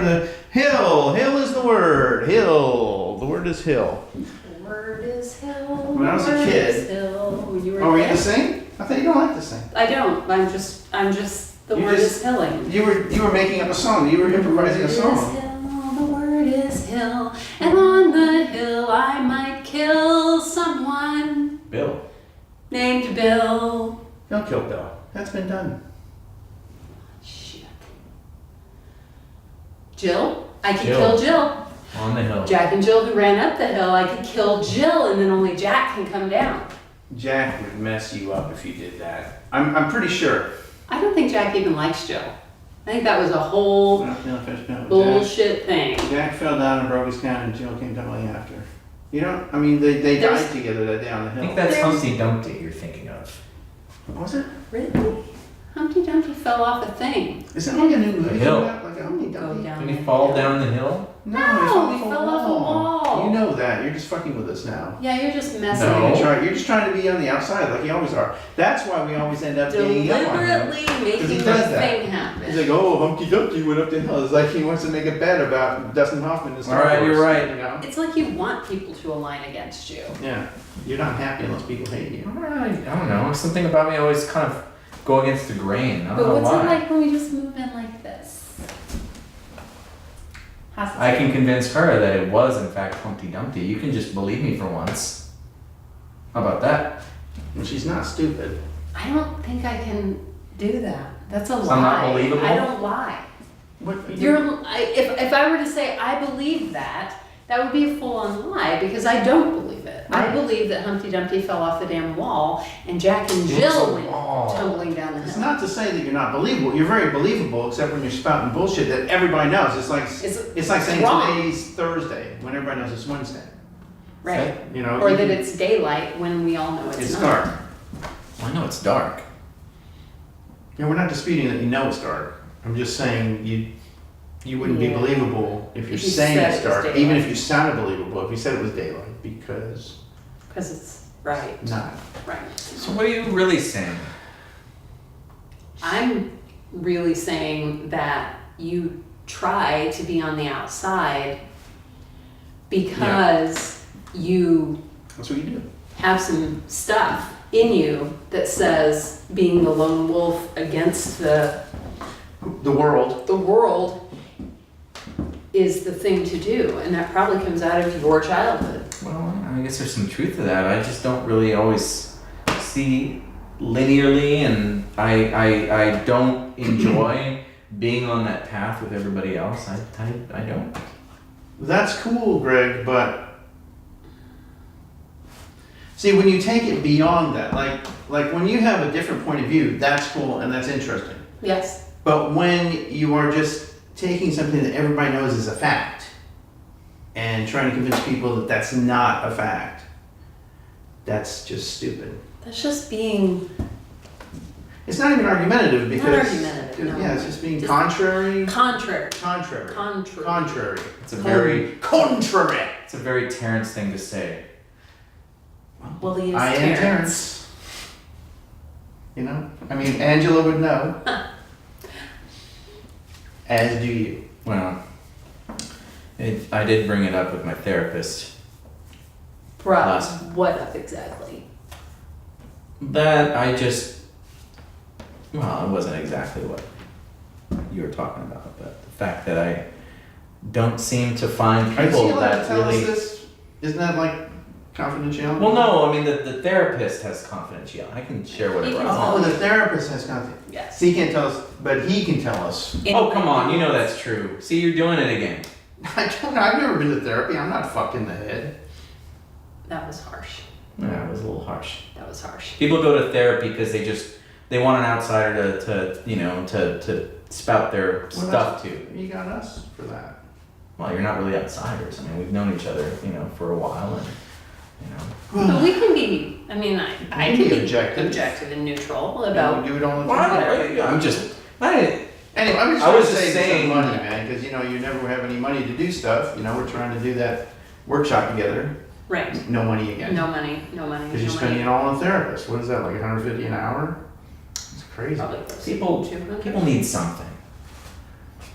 the hill. Hill is the word. Hill. The word is hill. The word is hill. When I was a kid. When you were Oh, you to sing? I thought you don't like to sing. I don't. I'm just. The word is hilling. You were making up a song. You were improvising a song. The word is hill, and on the hill I might kill someone. Bill. Named Bill. Don't kill Bill. That's been done. Shit. Jill? I could Jill. kill Jill. On the hill. Jack and Jill who ran up the hill, I could kill Jill and then only Jack can come down. Jack would mess you up if you did that. I'm pretty sure. I don't think Jack even likes Jill. I think that was a whole No, bullshit thing. Jack fell down and broke his crown and Jill came tumbling after. You know, I mean, they died together that day on the I hill. think that's Humpty Dumpty you're thinking of. Was it? Really? Humpty Dumpty fell off a thing. Is that like a new movie? hill. Like a Humpty Dumpty? Did he fall down the hill? No, he fell off a wall. You know that. You're just fucking with us now. Yeah, you're just messing No. with You're just trying to be on the outside like you always are. That's why we always end up ganging up on him. deliberately making he the does that. thing happen. He's like, oh, Humpty Dumpty went up the hill. It's like he wants to make a bet about Dustin Hoffman and Star All right, Wars, you're right. You know? It's like you want people to align against you. Yeah. You're not happy unless people hate you. I don't know. Something about me always kind of go against the grain. I don't But know what's why. it like when we just move in like this? How's it I can convince her that it was in fact Humpty Dumpty. You can just believe me for once. How about that? And she's not stupid. I don't think I can do that. That's a So lie. I'm not believable? I don't lie. What? If I were to say I believe that, that would be a full-on lie because I don't believe it. I Right. believe that Humpty Dumpty fell off the damn wall and Jack and It's a Jill went wall. tumbling down the It's hill. not to say that you're not believable. You're very believable, except when you're spouting bullshit that everybody knows. It's like saying wrong. today's Thursday when everybody knows it's Wednesday. Right. You know. Or that it's daylight when we all know it's not. dark. Well, I know it's dark. Yeah, we're not disputing that you know it's dark. I'm just saying you wouldn't be Yeah. believable if you're If you saying said it's it was dark, daylight. even if you sounded believable if you said it was daylight, because Because it's right. not. Right. So what are you really saying? I'm really saying that you try to be on the outside because you That's what you do. have some stuff in you that says being the lone wolf against the world. world is the thing to do, and that probably comes out of your childhood. Well, I guess there's some truth to that. I just don't really always see linearly, and I don't enjoy being on that path with everybody else. I don't. That's cool, Greg, but see, when you take it beyond that, like when you have a different point of view, that's cool and that's interesting. Yes. But when you are just taking something that everybody knows is a fact and trying to convince people that that's not a fact, that's just stupid. That's just being It's not even argumentative because argumentative, no. yeah, it's just being Just contrary. contrary. Contrary. Contrary. Contrary. It's a very contrary. it's a very Terrence thing to say. Well, he is I am Terrence. You know? I mean, Angela would know. As do you. Well, I did bring it up with my therapist. Brought Last- what up exactly? That I just, well, it wasn't exactly what you were talking about, but the fact that I don't seem to find Are you people allowed to that tell us really. this? Isn't that like confidentiality? Well, no, I mean the therapist has confidentiality. I can share whatever He I can want. Oh, the therapist has confidentiality. Yes. So he can't tell us, but he can tell us. Oh, come on, you know that's true. See, you're doing it again. I don't know. I've never been to therapy. I'm not fucking the head. That was harsh. Yeah, it was a little harsh. That was harsh. People go to therapy because they want an outsider to spout their Well, stuff to. You got us for that. Well, you're not really outsiders. I mean, we've known each other, for a while, and But we can be, I mean, I can can be be objective. objective and neutral We about, do it all the Well, time. I'm just. I Anyway, I'm just I trying was to just save saying- some money, man, because you never have any money to do stuff. We're trying to do that workshop together. right, No money again. no money, Because you're spending it all on a therapist. What is that, like $150 an hour? It's crazy. Probably close to people 200. people need something.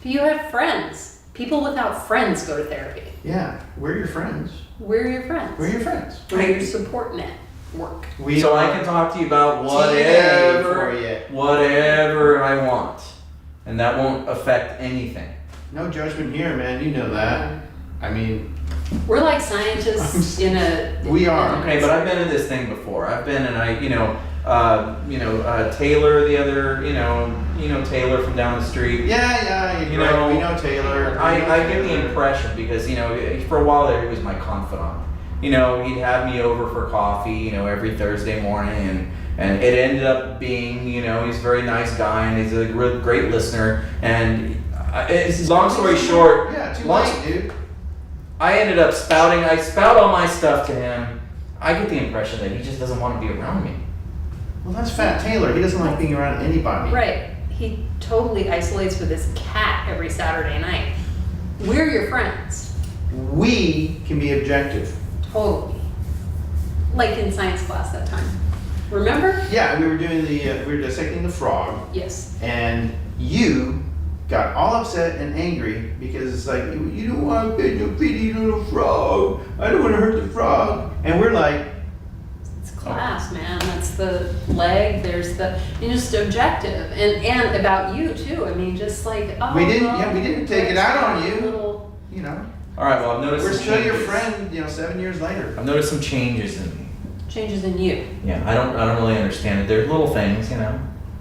You have friends. People without friends go to therapy. Yeah, we're your friends. We're your friends. We're your friends. We're your support network. So I can talk to you about for whatever, you. whatever I want, and that won't affect anything. No judgment here, man. You know that. I mean, We're like scientists in a. We are. Okay, but I've been in this thing before. I've been, and Taylor, the other, Taylor from down the street. yeah, You you're right. know, We know Taylor. I get the impression because, for a while there he was my confidant. He'd have me over for coffee, every Thursday morning, and it ended up being, he's a very nice guy and he's a great listener. And long story short, Yeah, too late, dude. I ended up I spout all my stuff to him. I get the impression that he just doesn't want to be around me. Well, that's Fat Taylor. He doesn't like being around anybody. Right. He totally isolates with his cat every Saturday night. We're your friends. We can be objective. Totally. Like in science class that time. Remember? Yeah, we were doing we were dissecting the frog, Yes. and you got all upset and angry because it's like, you don't want to pet your pretty little frog. I don't want to hurt the frog. And we're like, It's class, man. That's the leg. There's just objective. And about you too. I mean, just like, oh. we didn't take it out on you. Little, All right, well, I've noticed We're some still your changes. friend, 7 years later. I've noticed some changes in me. changes in you. Yeah, I don't really understand it. They're little things,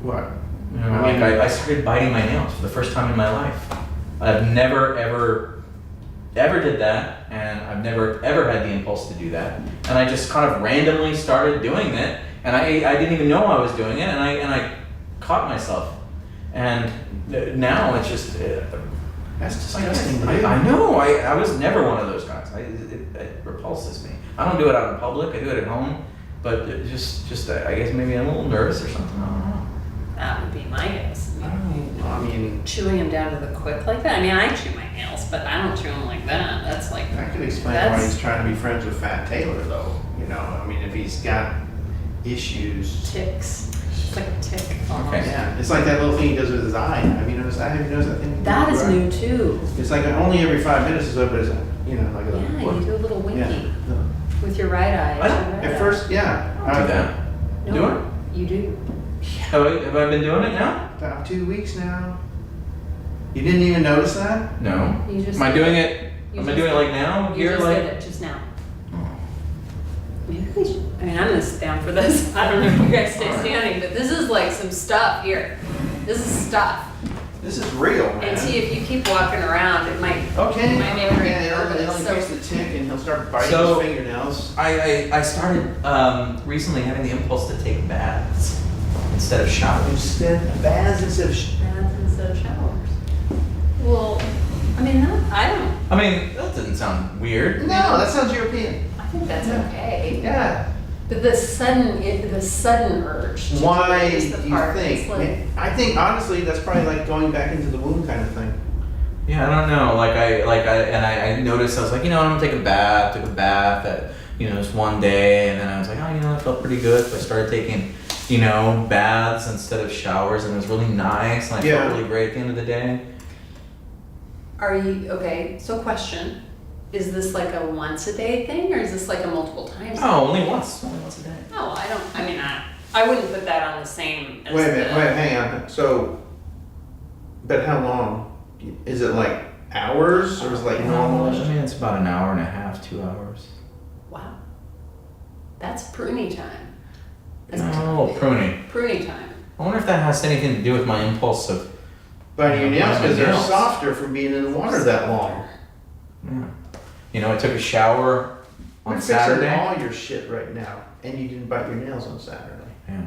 What? I started biting my nails for the first time in my life. I've never ever did that, and I've never ever had the impulse to do that. And I just kind of randomly started doing it, and I didn't even know I was doing it, and I caught myself. And now it's just That's disgusting, dude. I know. I was never one of those guys. It repulses me. I don't do it out in public. I do it at home. But it just I guess maybe I'm a little nervous or something. I don't know. That would be my guess. I mean, Chewing them down to the quick like that. I mean, I chew my nails, but I don't chew them like that. That's like. I could explain why he's trying to be friends with Fat Taylor, though. I mean, if he's got issues. Ticks. It's like a tick. Almost. Okay. Yeah, it's like that little thing he does with his eye. Have you noticed that? Have you noticed that thing? That is Right. new too. It's like only every 5 minutes is open, like a Yeah, you do a little winky Yeah. with your right eye. I Your don't- right At eye. first, yeah. Do that. No, Do it? You do. Have I been doing it now? About 2 weeks now. You didn't even notice that? No. You just. Am I doing it? You Am I just doing it did- like now? You Here, just like. did it just now. Maybe we should. I mean, I'm gonna sit down for this. I don't know if you guys stay standing, but this is like some stuff here. This is stuff. This is real, man. And see, if you keep walking around, it might. Okay. Might make her Yeah, nervous, he'll so- catch the tick and he'll start biting So- his fingernails. I started recently having the impulse to take baths instead of showers. Instead of baths, instead of Baths instead of showers. Well, I mean, I don't. I mean, that doesn't sound weird. No, that sounds European. I think that's okay. Yeah. But the sudden urge. To Why do it is do the you part think? that's like, I think honestly, that's probably like going back into the womb kind of thing. Yeah, I don't know. I noticed I was like, I'm gonna take a bath. Took a bath at this one day, and then I was like, I felt pretty good. So I started taking baths instead of showers, and it was really nice, and I Yeah. felt really great at the end of the day. are you okay? So, question: is this like a once a day thing, or is this like a multiple times? Oh, only once a day. No, I don't. I mean, I wouldn't put that on the same. As Wait a minute, the, hang on. So, but how long? Is it like hours or is it like normal? I mean, it's about an hour and a half, 2 hours. Wow, that's pruny time. Oh, pruning. Pruny time. I wonder if that has anything to do with my impulse of. Biting your nails because they're Nails. softer from being in the water that long. Yeah. I took a shower We're on fixing Saturday. all your shit right now, and you didn't bite your nails on Saturday. Yeah.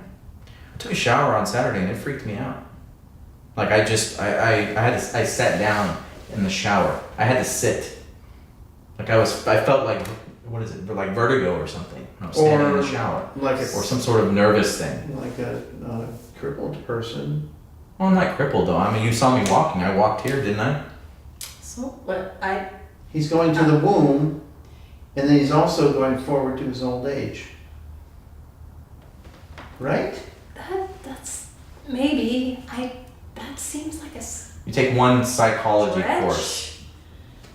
I took a shower on Saturday and it freaked me out. Like I sat down in the shower. I had to sit. Like I felt like, what is it, like vertigo or something. When I was standing in the shower. Like Or some sort of nervous thing. like a crippled person. Well, I'm not crippled though. I mean, you saw me walking. I walked here, didn't I? So what He's going to the womb, and then he's also going forward to his old age. Right? that's maybe that seems like a You take one psychology stretch. course.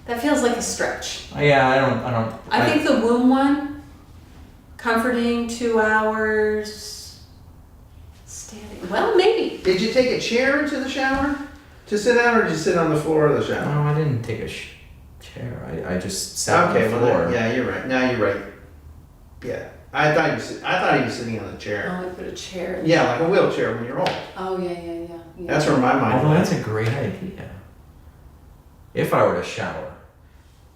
That feels like a stretch. Yeah, I don't. I think the womb one, comforting 2 hours, standing. Well, maybe. Did you take a chair into the shower to sit down, or did you sit on the floor of the shower? No, I didn't take a chair. I just sat Okay, on the well, floor. then, yeah, you're right. Now you're right. Yeah, I thought he was sitting on the chair. Oh, I put a chair. Yeah, like a wheelchair when you're old. Oh, yeah. That's where my mind Although went. that's a great idea. If I were to shower.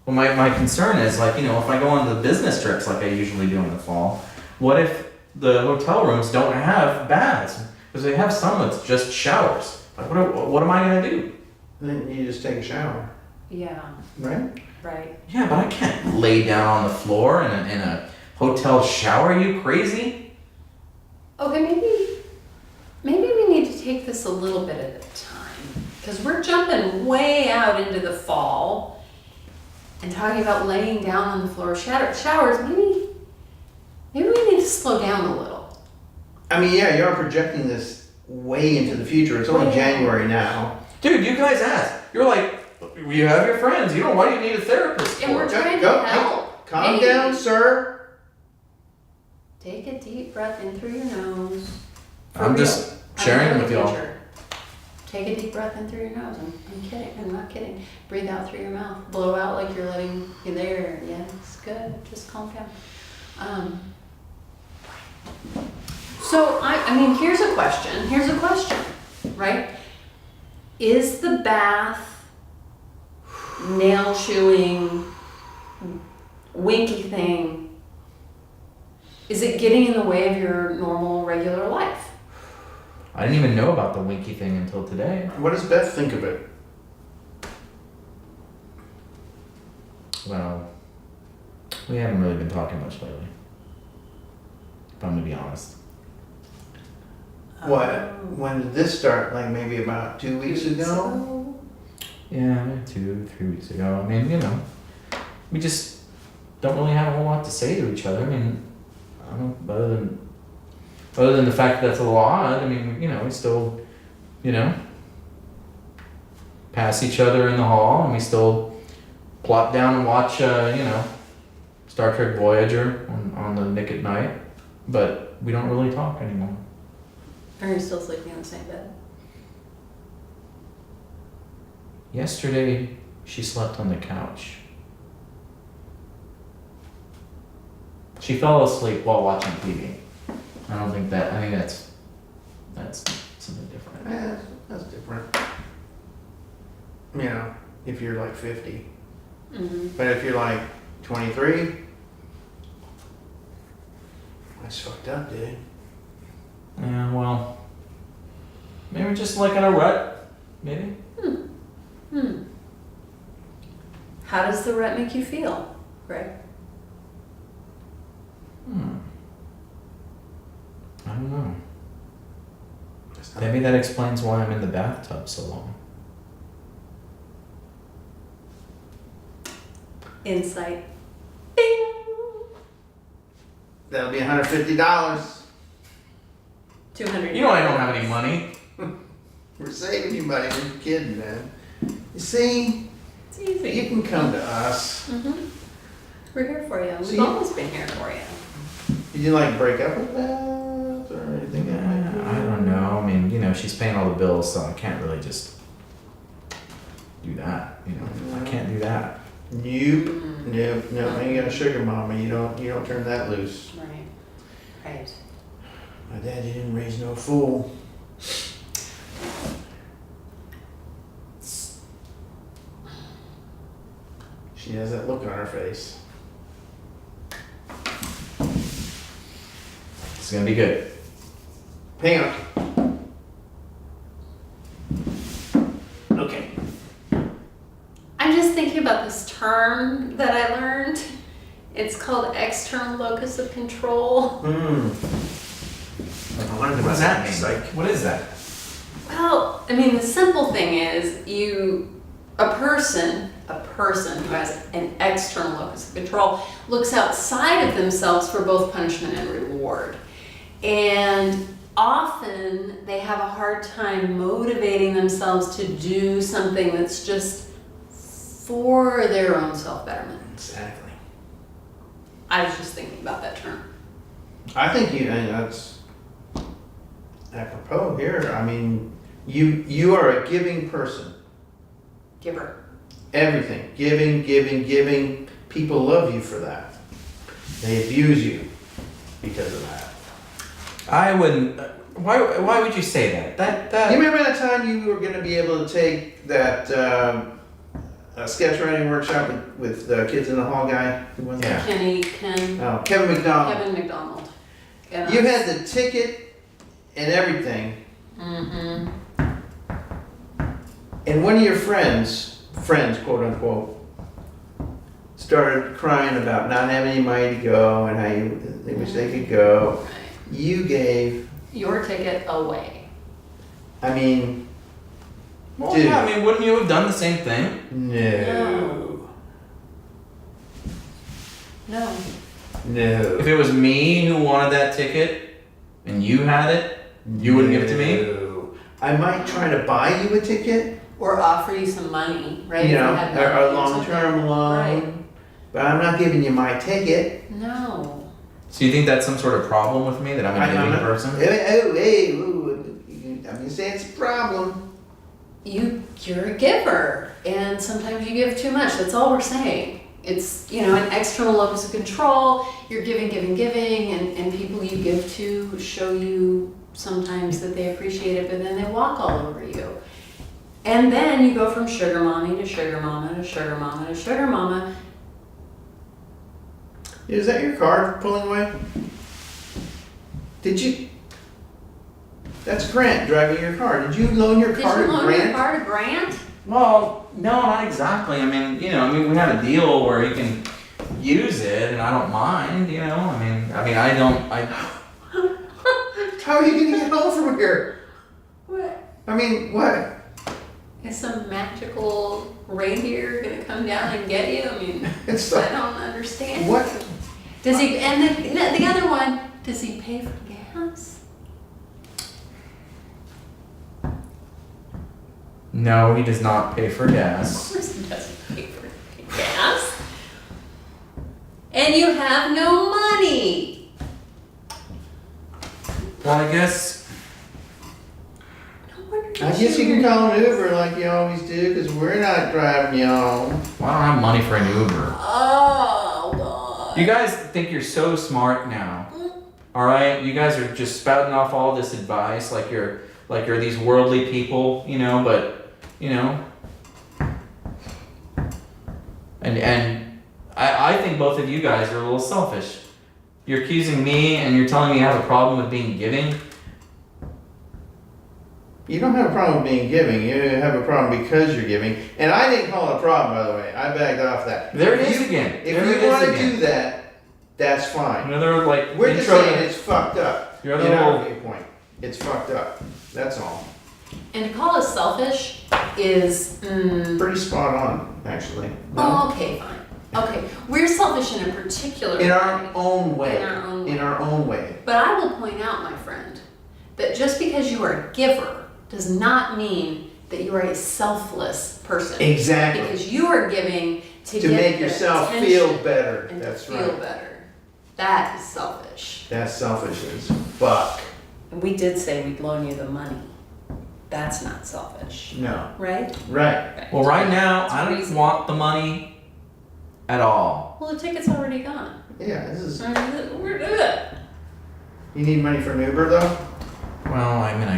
Well, my concern is, like, you know, if I go on the business trips like I usually do in the fall, what if the hotel rooms don't have baths? Because they have some that's just showers. Like, what am I going to do? Then you just take a shower, Yeah, right? right. Yeah, but I can't lay down on the floor in a hotel shower. Are you crazy? Okay, maybe we need to take this a little bit at a time, because we're jumping way out into the fall and talking about laying down on the floor showers. Maybe we need to slow down a little. I mean, yeah, you are projecting this way into the future. It's only Way. January now. Dude, you guys asked. You're like, you have your friends. You know, why do you need a therapist And for? we're trying Go, to help. Calm Hey. down, sir. Take a deep breath in through your nose. For I'm real. just sharing I'm with y'all. teacher. Take a deep breath in through your nose. I'm kidding. I'm not kidding. Breathe out through your mouth. Blow out like you're letting you there. Yes, good. Just calm down. So I mean, here's a question, right? Is the bath, nail chewing, winky thing, is it getting in the way of your normal, regular life? I didn't even know about the winky thing until today. What does Beth think of it? Well, we haven't really been talking much lately. If I'm gonna be honest. What? Oh. When did this start? Like maybe about 2 weeks ago? So, Yeah, maybe 2-3 weeks ago. I mean, you know, we just don't really have a whole lot to say to each other. I mean, I don't, other than the fact that that's a little odd. I mean, you know, we still, you know, pass each other in the hall, and we still plop down and watch, you know, Star Trek Voyager on the Nick at Night, but we don't really talk anymore. are you still sleeping in the same bed? Yesterday, she slept on the couch. She fell asleep while watching TV. I think that's something different. That's different. You know, if you're like 50. Mm-hmm. But if you're like 23, that's fucked up, dude. Yeah, well, maybe we're just like in a rut, maybe. How does the rut make you feel, Greg? I don't know. That's not- Maybe that explains why I'm in the bathtub so long. Insight. Bing! That'll be $150. 200. You know I don't have any money. We're saving you money. We're kidding, man. You see, It's easy. you can come to us. Mm-hmm. We're here for you. We've See? always been here for you. Did you like break up with Beth or anything? I don't know. I mean, you know, she's paying all the bills, so I can't really just do that. You know, I can't do that. Nope. No, I ain't got a sugar mama. You don't turn that loose. Right. Right. My daddy didn't raise no fool. She has that look on her face. It's gonna be good. Hang on. Okay. I'm just thinking about this term that I learned. It's called external locus of control. I learned What does that mean? Psych. What is that? Well, I mean, the simple thing is a person who has an external locus of control looks outside of themselves for both punishment and reward. And often they have a hard time motivating themselves to do something that's just for their own self-betterment. Exactly. I was just thinking about that term. I think and that's apropos here. I mean, you are a giving person. Giver. Everything. Giving. People love you for that. They abuse you because of that. I wouldn't. Why would you say that? That You remember that time you were going to be able to take that sketch writing workshop with the Kids in the Hall guy? Who was that? Kevin McDonald. Kevin McDonald. And You had the ticket and everything, Mm-hmm. and one of your friends, quote unquote, started crying about not having any money to go and how they wish they could go. Right. You gave, Your ticket away. I mean, well, dude. yeah. I mean, wouldn't you have done the same thing? No. No. No. If it was me who wanted that ticket and you had it, you wouldn't give it to me? No. I might try to buy you a ticket, Or offer you some money, right? you If know, had a money or long-term loan, Right. but I'm not giving you my ticket. something. No. So you think that's some sort of problem with me, that I'm a giving person? Hey, I'm gonna say it's a problem. You're a giver, and sometimes you give too much. That's all we're saying. It's, an external locus of control. You're giving, and people you give to show you sometimes that they appreciate it, but then they walk all over you. And then you go from sugar mommy to sugar mama to sugar mama to sugar mama. Is that your car pulling away? Did you? That's Grant driving your car. Did you loan your Did car you to loan Grant? your car to Grant? Well, no, not exactly. I mean, we had a deal where he can use it, and I don't mind. How are you gonna get home from here? What? I mean, what? Is some magical reindeer gonna come down and get you? I mean, It's I don't understand. What? Does he? And the other one, does he pay for gas? No, he does not pay for Of gas. course he doesn't pay for gas. And you have no money. Well, I guess. No wonder I guess you can call an Uber like you always do, because we're not driving you home. Well, I don't have money for an Uber. Oh God. You guys think you're so smart now. All right, you guys are just spouting off all this advice like you're these worldly people, but and I think both of you guys are a little selfish. You're accusing me and you're telling me I have a problem with being giving. You don't have a problem being giving. You have a problem because you're giving. And I didn't call it a problem, by the way. I backed off that. There it is again. If There it you is want to again. do that, that's fine. Another We're just intro. saying it's fucked up. Your In other our little- viewpoint, it's fucked up. That's all. And to call us selfish is. Pretty spot on, actually. No? Oh, okay, fine. Okay, we're selfish in a particular In way. our own way. In our own way. In our own way. But I will point out, my friend, that just because you are a giver does not mean that you are a selfless person. Exactly. Because you are giving to To get make the yourself attention feel better. and That's to feel right. better. That is selfish. That's selfish as fuck. And we did say we'd loan you the money. That's not selfish, No. right? Right. Well, right now It's I don't reasonable. want the money at all. Well, the ticket's already gone. Yeah, this is. We're good. You need money for an Uber, though? Well, I mean,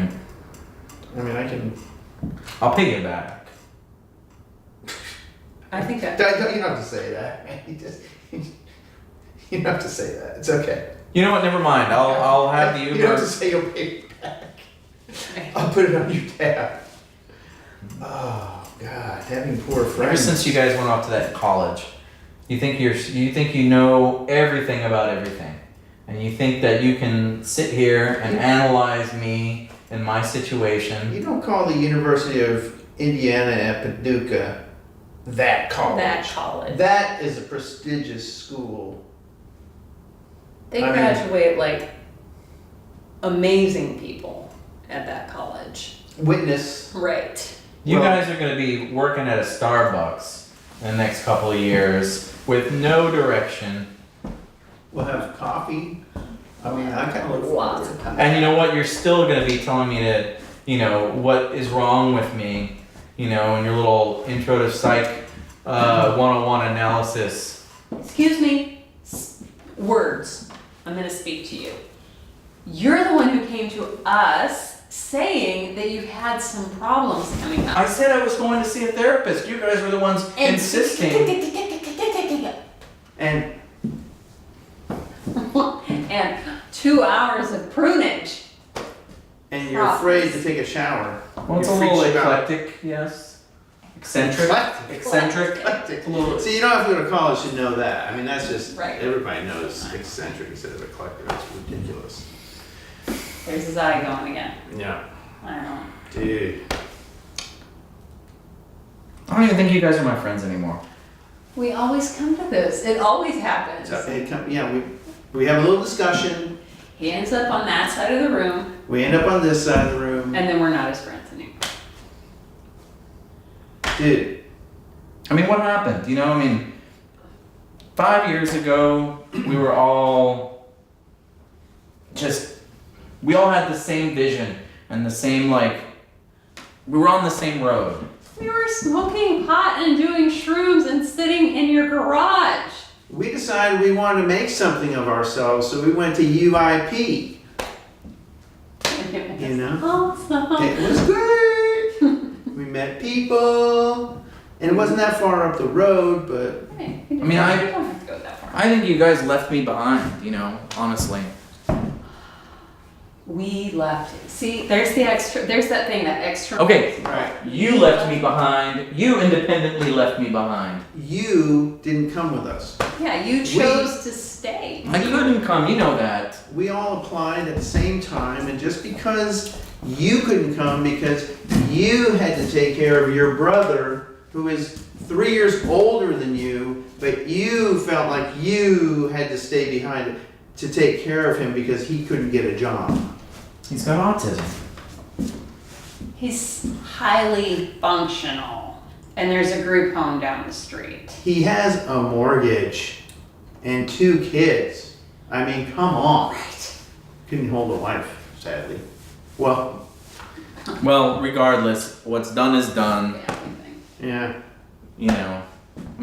I can. I'll pay you back. I think that. You don't have to say that. You don't have to say that. It's okay. You know what? Never mind. I'll have the You don't have to Uber. say you'll pay it back. I'll put it on your tab. Oh God, having poor friends. Ever since you guys went off to that college, you think you know everything about everything, and you think that you can sit here and analyze me and my situation. You don't call the University of Indiana at Paducah that college. That college. That is a prestigious school. They I mean- graduate like amazing people at that college. Witness. Right. You Well- guys are going to be working at a Starbucks in the next couple of years with no direction. We'll have coffee. I mean, I kind of look Lots forward. of coffee. And you know what? You're still gonna be telling me to, what is wrong with me, in your little intro to Psych 101 analysis. Excuse me. Words. I'm going to speak to you. You're the one who came to us saying that you've had some problems coming up. I said I was going to see a therapist. You guys were the ones insisting. And And 2 hours of prunage. you're afraid to take a shower. Well, it's a It little freaks you out. eclectic, yes. Eccentric. Eccentric. Eclectic. A little. See, you don't have to go to college to know that. I mean, that's just, Right. everybody knows eccentric instead of eclectic. That's ridiculous. There's his eye going again. Yeah. I don't know. Dude. I don't even think you guys are my friends anymore. We always come to this. It always happens. We have a little discussion. He ends up on that side of the room, We end up on this side of the room. and then we're not his friends anymore. Dude, I mean, what happened? 5 years ago, we were all we all had the same vision and the same, we were on the same road. We were smoking pot and doing shrooms and sitting in your garage. we decided we wanted to make something of ourselves, so we went to UIP. You know? Awesome. It was great. We met people, and it wasn't that far up the road, but Right. I mean, I- You don't have to go that far. I think you guys left me behind, honestly. We left. See, there's that thing, that extra. Okay. right. You left me behind. You independently left me behind. You didn't come with us. Yeah, you chose to stay. I couldn't come, you know that. We all applied at the same time, and just because you couldn't come because you had to take care of your brother, who is 3 years older than you, but you felt like you had to stay behind to take care of him because he couldn't get a job. He's got autism. He's highly functional, and there's a group home down the street. He has a mortgage and 2 kids. I mean, come on. Right. Couldn't hold a wife, sadly. Well, Well, regardless, what's done is done. yeah.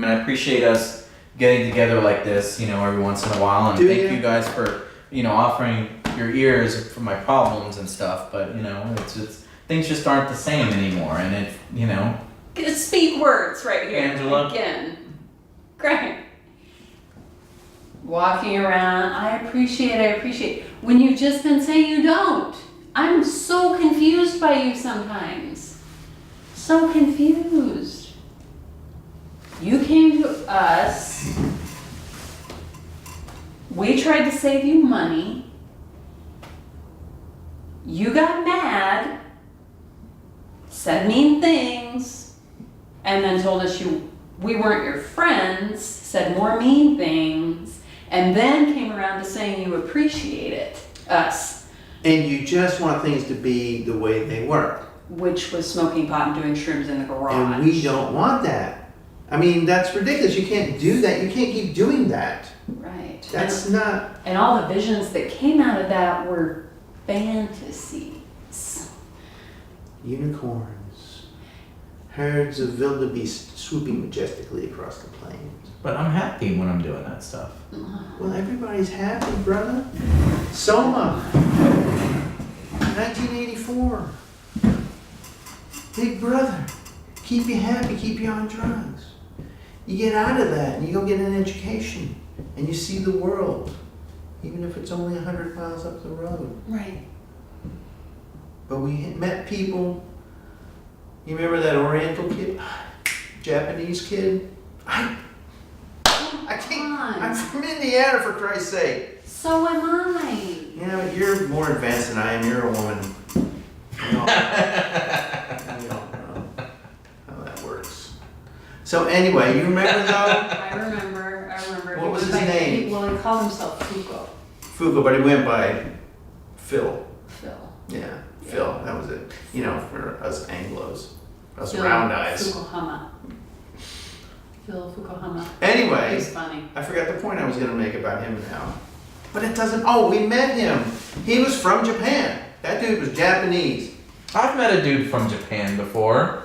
I appreciate us getting together like this, every once in a while, and Do thank ya? you guys for, offering your ears for my problems and stuff, but, it's things just aren't the same anymore, and Speak words right here. Angela. Again. Great. Walking around, I appreciate. When you've just been saying you don't. I'm so confused by you sometimes. So confused. You came to us. We tried to save you money. You got mad, said mean things, and then told us we weren't your friends, said more mean things, and then came around to saying you appreciated us, And you just want things to be the way they were. which was smoking pot and doing shrooms in the garage. And we don't want that. I mean, that's ridiculous. You can't do that. You can't keep doing that. Right. That's not. And all the visions that came out of that were fantasies. Unicorns. Herds of wildebeest swooping majestically across the plains. but I'm happy when I'm doing that stuff. Well, everybody's happy, brother. Soma. 1984. Big brother. Keep you happy, keep you on drugs. You get out of that and you go get an education and you see the world, even if it's only 100 miles up the road. Right. But we met people. You remember that Oriental kid? Japanese kid? I can't. I'm from Indiana, for Christ's sake. So am I. Yeah, but you're more advanced than I am. You're a woman. We all know how that works. So anyway, you remember though? I remember. What was He his name? Well, he called himself Fuko. Fuko, but he went by Phil. Phil. Yeah, Phil. That was it. For us Anglos, us Phil round eyes. Fukuhama. Phil Fukuhama. Anyway, He's funny. I forgot the point I was going to make about him now. But it doesn't. Oh, we met him. He was from Japan. That dude was Japanese. I've met a dude from Japan before.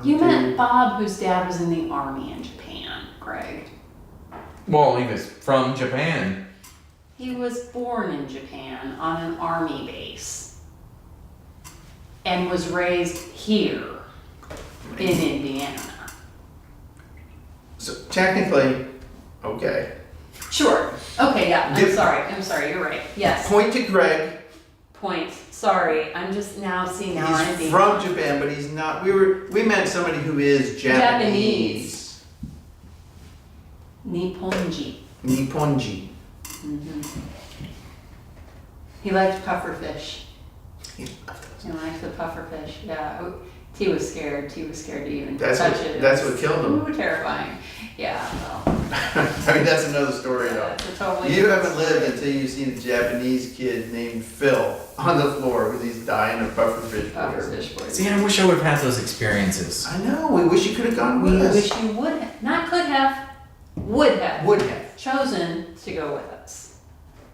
You met Bob, whose dad was in the army in Japan, Greg. Well, he was from Japan. He was born in Japan on an army base and was raised here in Indiana. So technically, okay. Sure. Okay, yeah. I'm sorry. You're right. Yes. Point to Greg. Point. Sorry. I'm just now seeing how I'm He's being. from Japan, but he's not. We met somebody who is Japanese. Nipponji. Nipponji. He liked pufferfish. He He liked the pufferfish. Yeah. T was scared. T was scared to even That's touch what- it. that's what killed him. Ooh, terrifying. Yeah. Well, I mean, that's another story, though. that's a totally. You haven't lived until you've seen a Japanese kid named Phil on the floor with he's dying of pufferfish. Pufferfish boys. See, I wish I would have had those experiences. I know. We wish you could have gone with We us. wish you would have, not could have, would have. Would have. Chosen to go with us.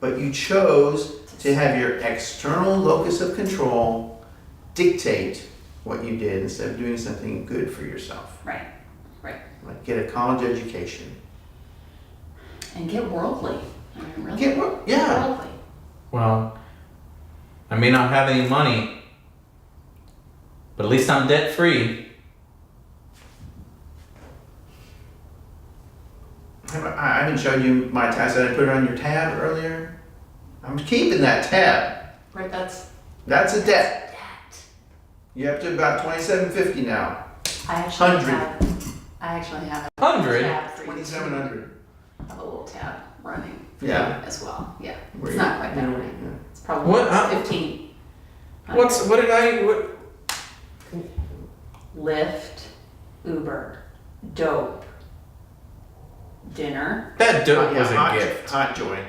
But you chose to have your external locus of control dictate what you did instead of doing something good for yourself. Right. Like get a college education. And get worldly. I mean, really. Get yeah. Worldly. Well, I may not have any money, but at least I'm debt free. I haven't shown you my tab. Did I put it on your tab earlier? I'm keeping that tab. Right, that's That's a debt. that. You're up to about $2,750 now. I actually 100. have a 100? tab for you. $2,700. I have a little tab running. Yeah. As well. Yeah. Where It's you- not quite that you know, way. yeah. It's probably What? 15. What did I, what? Lyft, Uber, dope, dinner. That dope was a hot, gift. Hot joy.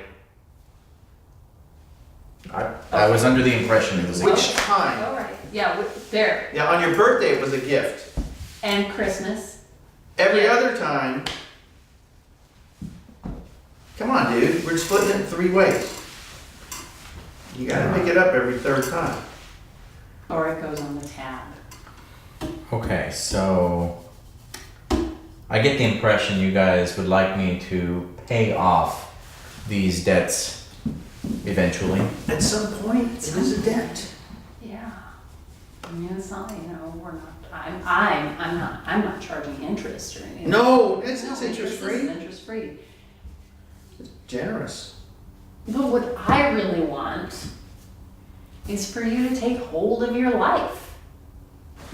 I was under the impression it was a Which gift. time? All right. Yeah, there. Yeah, on your birthday it was a gift. And Christmas. Every Yeah. other time. Come on, dude. We're splitting it in 3 ways. You gotta make it up every third time. Or it goes on the tab. Okay, so I get the impression you guys would like me to pay off these debts eventually. At some point, it is a debt. Yeah. I mean, it's not, we're not, I'm not charging interest or anything. No, it's No, interest This free. is interest free. It's generous. But what I really want is for you to take hold of your life.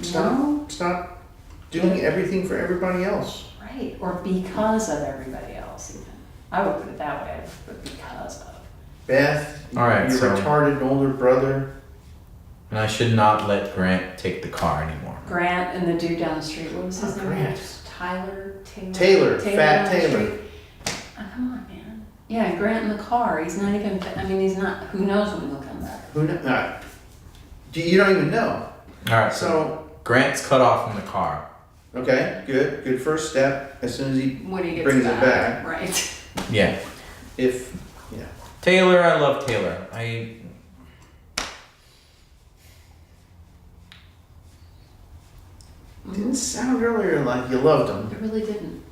Stop doing everything for everybody else. Right, or because of everybody else even. I would put it that way, but because of. Beth, All right, your so- retarded older brother. And I should not let Grant take the car anymore. Grant and the dude down the street, what was his name? Grant. Taylor, Fat down the Taylor. street. Oh, come on, man. Yeah, Grant in the car, he's not even, he's not, who knows when he'll come back. Who knows? You don't even know. Alright, So, Grant's cut off from the car. okay, good. Good first step. As soon as he When he gets brings back. it back. Right. Yeah. If, Taylor, I love Taylor. didn't sound earlier like you loved him. It really didn't.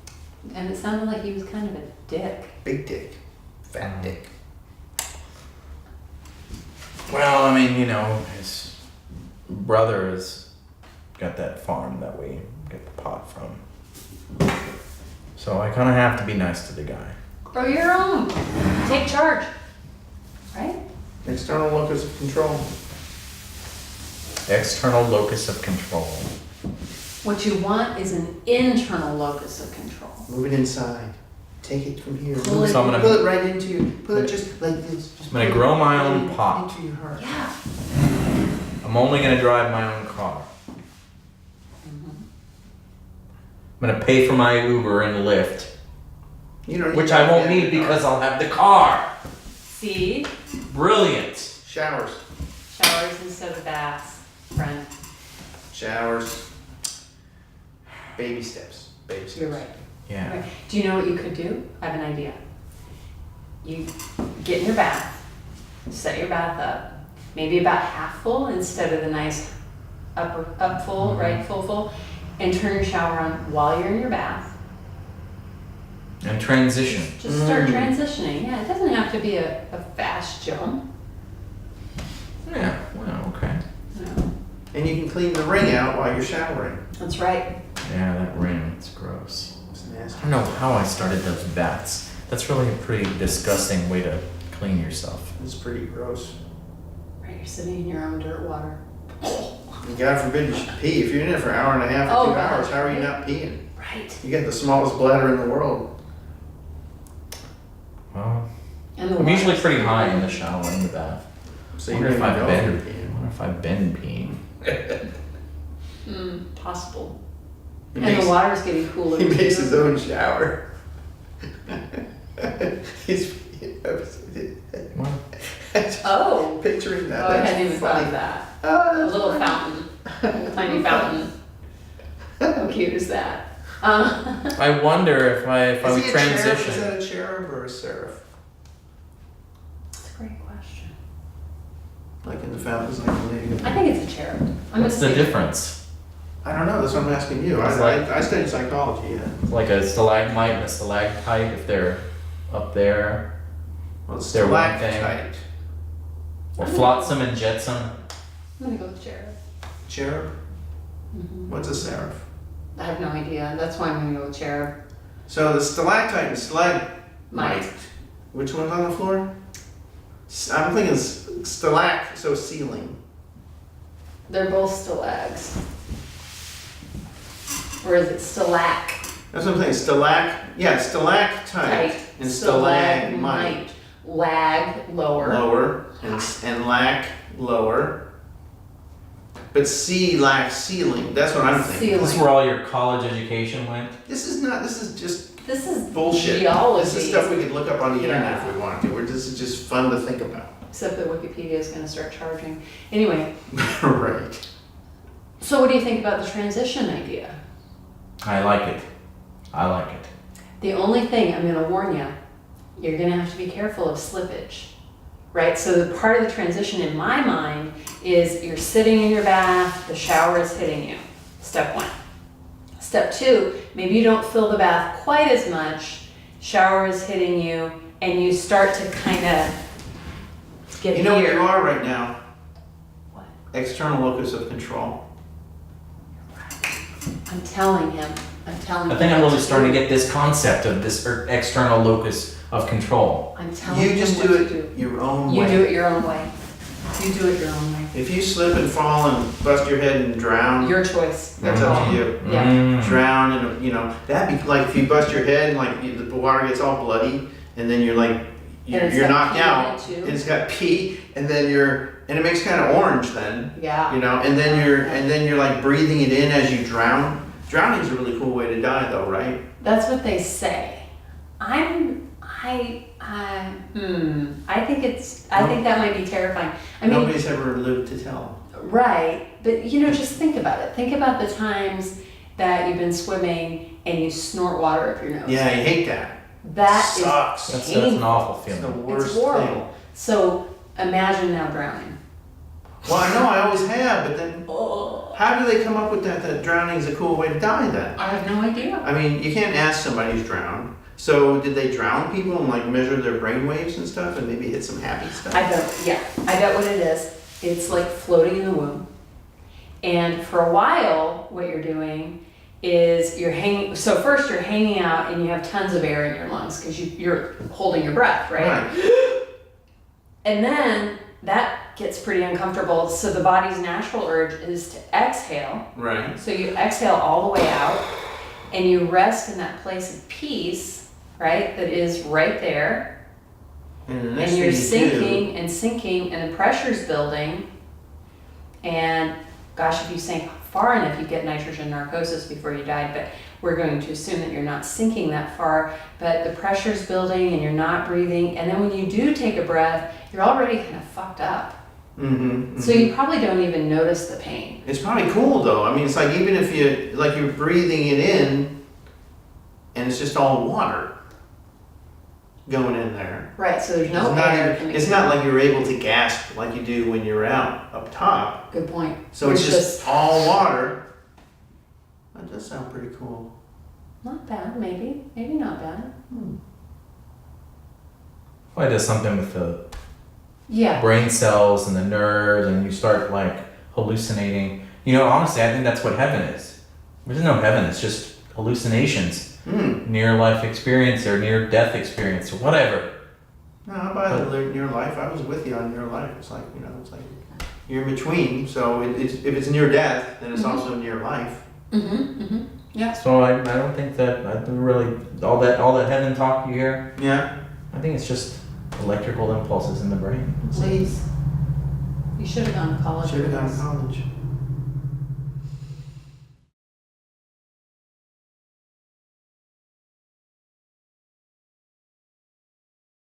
And it sounded like he was kind of a dick. Big dick. Fat dick. Well, his brother has got that farm that we get the pot from. So I kind of have to be nice to the guy. Grow your own. Take charge. Right? External locus of control. External locus of control. What you want is an internal locus of control. Move it inside. Take it from here. Pull Move it- So I'm gonna- Pull it right into you. Pull it just like this. Just I'm gonna pull grow it my right own pot. Into your heart. Yeah. I'm only gonna drive my own car. I'm gonna pay for my Uber and Lyft, You don't which need I that won't yet. need because I'll have the car. See? Brilliant. Showers. Showers instead of baths, friend. Showers. Baby steps. basics. You're right. Yeah. Right. Do you know what you could do? I have an idea. You get in your bath, set your bath up, maybe about half full instead of the nice up full, right, full, and turn your shower on while you're in your bath. And transition. Just start transitioning. Yeah, it doesn't have to be a fast jump. Yeah. Well, okay. No. And you can clean the ring out while you're showering. That's right. Yeah, that ring. It's gross. It's I nasty. don't know how I started those baths. That's really a pretty disgusting way to clean yourself. It's pretty gross. Right, you're sitting in your own dirt water. And God forbid you should pee. If you're in it for an hour and a half Oh, or 2 God. hours, how are you not peeing? Right. You got the smallest bladder in the world. Well, And the I'm usually water's- pretty high in the shower in the bath. So I you wonder don't if even I've know been. if you're peeing. I wonder if I've been peeing. Possible. He And makes, the water's getting cooler. he makes too. his own shower. He's Well, Oh. picturing that. Oh, I That's hadn't even thought funny. of that. Oh, A that's little funny. fountain. A tiny fountain. How cute is that? I wonder if I Is would he a cherub? Is transition. that a cherub or a seraph? That's a great question. Like in the fountains, like in the... I think it's a cherub. I'm What's the gonna say difference? I don't know. That's what I'm asking you. It's like- I studied psychology. Yeah. Like a stalagmite and a stalactite, if they're up there, Well, it's They're one stalactite. or flotsam and jetsam. I'm gonna go with cherub. Cherub. Mhm. What's a seraph? I have no idea. That's why I'm gonna go with cherub. So the stalactite and stalagmite. Mite. Which one's on the floor? I'm thinking stalac, so ceiling. They're both stalags. Or is it stalac? That's what I'm saying. Stalactite Tight. and stalagmite. Lag, lower. Lower and lac lower. But lac ceiling. That's what I'm thinking. Ceiling. This is where all your college education went. This is not. This is just This is bullshit. geology. This is stuff we could look up on the internet Yeah. if we wanted to. This is just fun to think about. Except that Wikipedia is gonna start charging. Anyway, Right. so what do you think about the transition idea? I like it. I like it. The only thing I'm gonna warn you, you're gonna have to be careful of slippage, right? So the part of the transition in my mind is you're sitting in your bath, the shower is hitting you. Step one. Step two, maybe you don't fill the bath quite as much, shower is hitting you, and you start to kind of get You know what here. you are right now? What? External locus of control. I'm telling him. I'm telling him. I think I'm what really to starting to do. get this concept of this external locus of control. I'm telling You him just what do to it your own You way. do it your own way. You do it your own way. If you slip and fall and bust your head and drown, Your choice. that's up to you. Yeah. Mm. Drown and that'd be like if you bust your head and like the water gets all bloody and then you're like it's you're got knocked pee in out it, too. and it's got pee and then it makes kind of orange then. Yeah. And then you're like breathing it in as you drown. Drowning is a really cool way to die though, right? That's what they say. I think that might be terrifying. I mean, Nobody's ever lived to tell. right, but just think about it. Think about the times that you've been swimming and you snort water up your nose. Yeah, I hate that. That is Sucks. That's painful. an awful It's the feeling. worst It's horrible. thing. So imagine now drowning. Well, I know I always have, but then Oh, how do they come up with that drowning is a cool way to die then? I have no idea. I mean, you can't ask somebody who's drowned. So did they drown people and like measure their brain waves and stuff and maybe hit some happy stuff? I bet what it is. It's like floating in the womb. And for a while, what you're doing is you're hanging. So first you're hanging out and you have tons of air in your lungs because you're holding your breath, right? And then that gets pretty uncomfortable. So the body's natural urge is to exhale. Right. So you exhale all the way out and you rest in that place of peace, right? That is right there. And the next And you're thing you do- sinking and sinking and the pressure's building. And gosh, if you sank far enough, you get nitrogen narcosis before you died. But we're going to assume that you're not sinking that far. But the pressure's building and you're not breathing. And then when you do take a breath, you're already kind of fucked up. So you probably don't even notice the pain. It's probably cool though. I mean, it's like even if you're breathing it in, and it's just all water going in there. Right, so there's no It's not air even- coming it's in. not like you're able to gasp like you do when you're out up top. Good point. So it's You're just all water. That does sound pretty cool. Not bad, maybe. Maybe not bad. Well, it does something with the Yeah. brain cells and the nerves, and you start like hallucinating. You know, honestly, I think that's what heaven is. There's no heaven, it's just hallucinations, near life experience or near death experience or whatever. No, how about near life? I was with you on near life. It's like, it's like you're in between. So if it's near death, then it's also near life. Yeah. So I don't think that I don't really all that heaven talk you hear. Yeah. I think it's just electrical impulses in the brain. Please. You should have gone to college. Should have for gone to this. college.